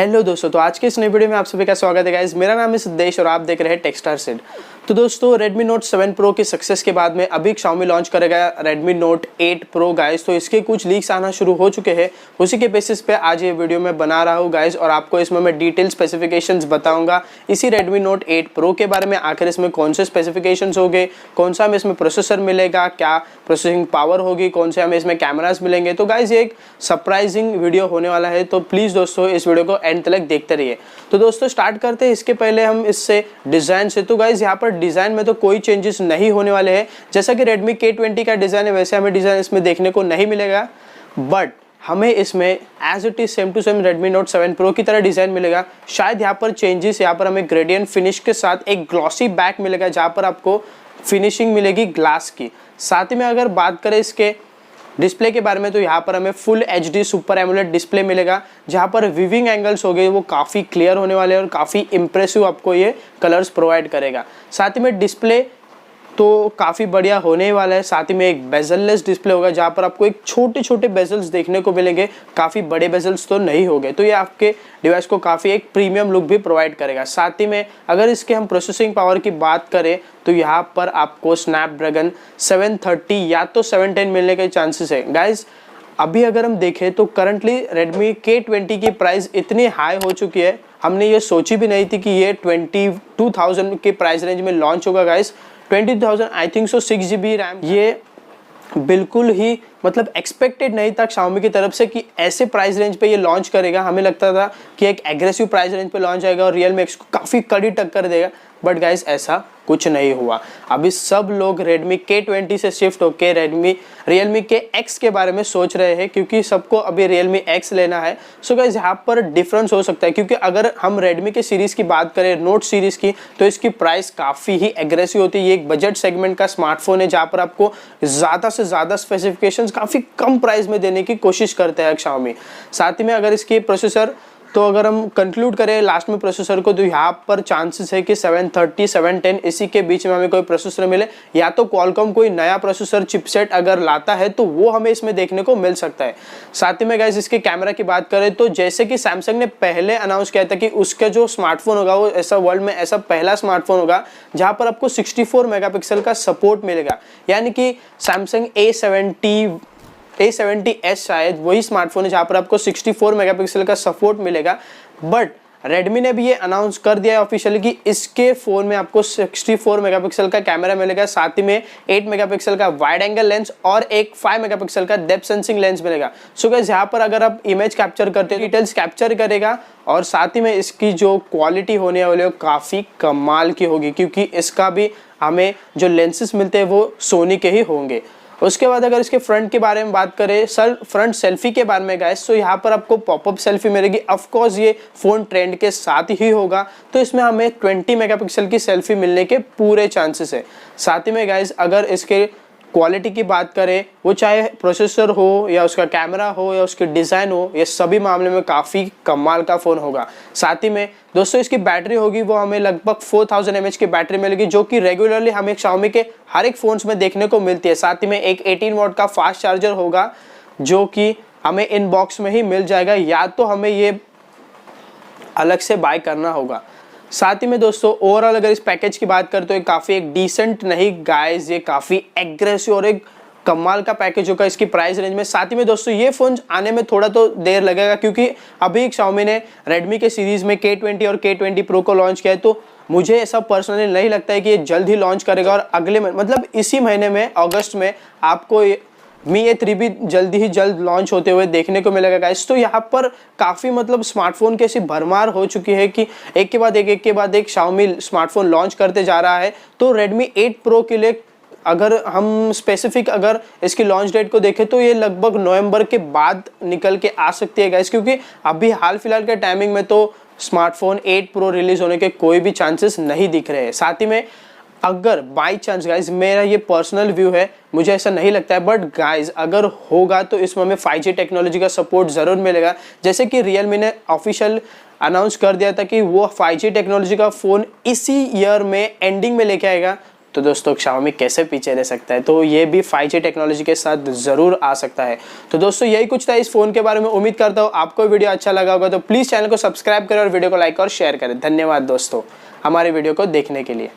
Hello दोस्तों, तो आज के इस नई वीडियो में आप सभी का स्वागत है गाइस। मेरा नाम है सिद्धेश और आप देख रहे हैं टेक्स्टार सेड। तो दोस्तों, Redmi Note 7 Pro की सक्सेस के बाद में अभी Xiaomi लॉन्च करेगा Redmi Note 8 Pro गाइस। तो इसके कुछ लीक्स आना शुरू हो चुके हैं, उसी के बेसिस पे आज ये वीडियो मैं बना रहा हूँ गाइस। और आपको इसमें मैं डिटेल स्पेसिफिकेशंस बताऊंगा इसी Redmi Note 8 Pro के बारे में। आखिर इसमें कौन से स्पेसिफिकेशंस होंगे, कौन सा हमें इसमें प्रोसेसर मिलेगा, क्या प्रोसेसिंग पावर होगी, कौन से हमें इसमें कैमरास मिलेंगे। तो गाइस ये एक सरप्राइजिंग वीडियो होने वाला है, तो प्लीज़ दोस्तों इस वीडियो को एंड तक देखते रहिए। तो दोस्तों स्टार्ट करते हैं। इसके पहले हम इससे डिज़ाइन से, तो गाइस यहाँ पर डिज़ाइन में तो कोई चेंजेस नहीं होने वाले हैं। जैसा कि Redmi K20 का डिज़ाइन है वैसे हमें डिज़ाइन इसमें देखने को नहीं मिलेगा, बट हमें इसमें as it is same to same Redmi Note 7 Pro की तरह डिज़ाइन मिलेगा। शायद यहाँ पर चेंजेस, यहाँ पर हमें ग्रेडियंट फिनिश के साथ एक ग्लॉसी बैक मिलेगा जहाँ पर आपको फिनिशिंग मिलेगी ग्लास की। साथ ही में अगर बात करें इसके डिस्प्ले के बारे में, तो यहाँ पर हमें full HD super AMOLED display मिलेगा जहाँ पर विविंग एंगल्स हो गए वो काफ़ी क्लियर होने वाले हैं और काफ़ी इंप्रेसिव आपको ये कलर्स प्रोवाइड करेगा। साथ ही में डिस्प्ले तो काफ़ी बढ़िया होने वाला है। साथ ही में एक बेजललेस डिस्प्ले होगा जहाँ पर आपको एक छोटे छोटे बेजल्स देखने को मिलेंगे, काफ़ी बड़े बेजल्स तो नहीं होंगे। तो ये आपके डिवाइस को काफ़ी एक प्रीमियम लुक भी प्रोवाइड करेगा। साथ ही में अगर इसके हम प्रोसेसिंग पावर की बात करें तो यहाँ पर आपको स्नैपड्रैगन 730 या तो 710 मिलने के चांसेस है गाइज। अभी अगर हम देखें तो करंटली Redmi K20 की प्राइस इतनी हाई हो चुकी है, हमने ये सोची भी नहीं थी कि ये 22,000 के प्राइस रेंज में लॉन्च होगा guys. 20,000 I think so 6GB RAM, ये बिल्कुल ही मतलब एक्सपेक्टेड नहीं था Xiaomi की तरफ से कि ऐसे प्राइस रेंज पे ये लॉन्च करेगा। हमें लगता था कि एक एग्रेसिव प्राइस रेंज पे लॉन्च आएगा और Realme X को काफ़ी कड़ी टक्कर देगा, बट गाइस ऐसा कुछ नहीं हुआ। अभी सब लोग Redmi K20 से शिफ्ट होकर Realme के X के बारे में सोच रहे हैं, क्योंकि सबको अभी Realme X लेना है। सो गाइस यहाँ पर डिफरेंस हो सकता है, क्योंकि अगर हम Redmi के सीरीज़ की बात करें, नोट सीरीज़ की, तो इसकी प्राइस काफ़ी ही एग्रेसिव होती है। ये एक बजट सेगमेंट का स्मार्टफोन है जहाँ पर आपको ज़्यादा से ज़्यादा स्पेसिफिकेशंस काफ़ी कम प्राइस में देने की कोशिश करते हैं Xiaomi। साथ ही में अगर इसकी प्रोसेसर, तो अगर हम कंक्लूड करें लास्ट में प्रोसेसर को, तो यहाँ पर चांसेस है कि 730 710 इसी के बीच में हमें कोई प्रोसेसर मिले, या तो Qualcomm कोई नया प्रोसेसर चिपसेट अगर लाता है तो वो हमें इसमें देखने को मिल सकता है। साथ ही में गाइस इसके कैमरा की बात करें तो जैसे कि सैमसंग ने पहले अनाउंस किया था कि उसका जो स्मार्टफोन होगा वो ऐसा वर्ल्ड में ऐसा पहला स्मार्टफोन होगा जहाँ पर आपको 64 मेगापिक्सल का सपोर्ट मिलेगा, यानी कि सैमसंग A70s शायद वही स्मार्टफोन है जहाँ पर आपको 64 मेगापिक्सल का सपोर्ट मिलेगा। बट Redmi ने भी ये अनाउंस कर दिया है ऑफिशियली कि इसके फ़ोन में आपको 64 मेगापिक्सल का कैमरा मिलेगा, साथ ही में 8 मेगापिक्सल का वाइड एंगल लेंस और एक 5 मेगापिक्सल का डेप्थ सेंसिंग लेंस मिलेगा। सो गाइस यहाँ पर अगर आप इमेज कैप्चर करते हैं, डिटेल्स कैप्चर करेगा, और साथ ही में इसकी जो क्वालिटी होने वाली है काफ़ी कमाल की होगी, क्योंकि इसका भी हमें जो लेंसेज मिलते हैं वो सोनी के ही होंगे। उसके बाद अगर इसके फ्रंट के बारे में बात करें, फ्रंट सेल्फी के बारे में गाइस, तो यहाँ पर आपको पॉपअप सेल्फी मिलेगी। ऑफ कोर्स ये फ़ोन ट्रेंड के साथ ही होगा, तो इसमें हमें 20 मेगापिक्सल की सेल्फी मिलने के पूरे चांसेस है। साथ ही में गाइस अगर इसके क्वालिटी की बात करें, वो चाहे प्रोसेसर हो या उसका कैमरा हो या उसके डिज़ाइन हो, ये सभी मामले में काफ़ी कमाल का फ़ोन होगा। साथ ही में दोस्तों इसकी बैटरी होगी वो हमें लगभग 4000 mAh की बैटरी मिलेगी, जो कि रेगुलरली हमें Xiaomi के हर एक फ़ोन्स में देखने को मिलती है। साथ ही में एक 18 वॉट का फास्ट चार्जर होगा जो कि हमें इन बॉक्स में ही मिल जाएगा, या तो हमें ये अलग से बाय करना होगा। साथ ही में दोस्तों ओवरऑल अगर इस पैकेज की बात करें तो ये काफ़ी एक डिसेंट नहीं गाइस, ये काफ़ी एग्रेसिव और एक कमाल का पैकेज होगा इसकी प्राइस रेंज में। साथ ही में दोस्तों ये फ़ोन आने में थोड़ा तो देर लगेगा, क्योंकि अभी Xiaomi ने Redmi के सीरीज़ में K20 और K20 Pro को लॉन्च किया है। तो मुझे ऐसा पर्सनली नहीं लगता है कि ये जल्द ही लॉन्च करेगा, और अगले मतलब इसी महीने में अगस्त में आपको Mi A3 भी जल्द लॉन्च होते हुए देखने को मिलेगा गाइस। तो यहाँ पर काफ़ी मतलब स्मार्टफोन की ऐसी भरमार हो चुकी है कि एक के बाद एक Xiaomi स्मार्टफोन लॉन्च करते जा रहा है। तो Redmi 8 Pro के लिए अगर हम स्पेसिफिक अगर इसकी लॉन्च डेट को देखें तो ये लगभग नवंबर के बाद निकल के आ सकती है गाइस, क्योंकि अभी हाल फिलहाल के टाइमिंग में तो स्मार्टफोन 8 Pro रिलीज़ होने के कोई भी चांसेस नहीं दिख रहे हैं। साथ ही में अगर बाई चांस गाइज, मेरा ये पर्सनल व्यू है, मुझे ऐसा नहीं लगता है, बट गाइज अगर होगा तो इसमें हमें 5G टेक्नोलॉजी का सपोर्ट ज़रूर मिलेगा। जैसे कि Realme ने ऑफिशियल अनाउंस कर दिया था कि वो 5G टेक्नोलॉजी का फ़ोन इसी ईयर में एंडिंग में लेके आएगा। तो दोस्तों Xiaomi कैसे पीछे रह सकता है। तो ये भी 5G टेक्नोलॉजी के साथ ज़रूर आ सकता है। तो दोस्तों यही कुछ था इस फ़ोन के बारे में। उम्मीद करता हूँ आपको वीडियो अच्छा लगा होगा। तो प्लीज़ चैनल को सब्सक्राइब करें और वीडियो को लाइक और शेयर करें। धन्यवाद दोस्तों हमारे वीडियो को देखने के लिए।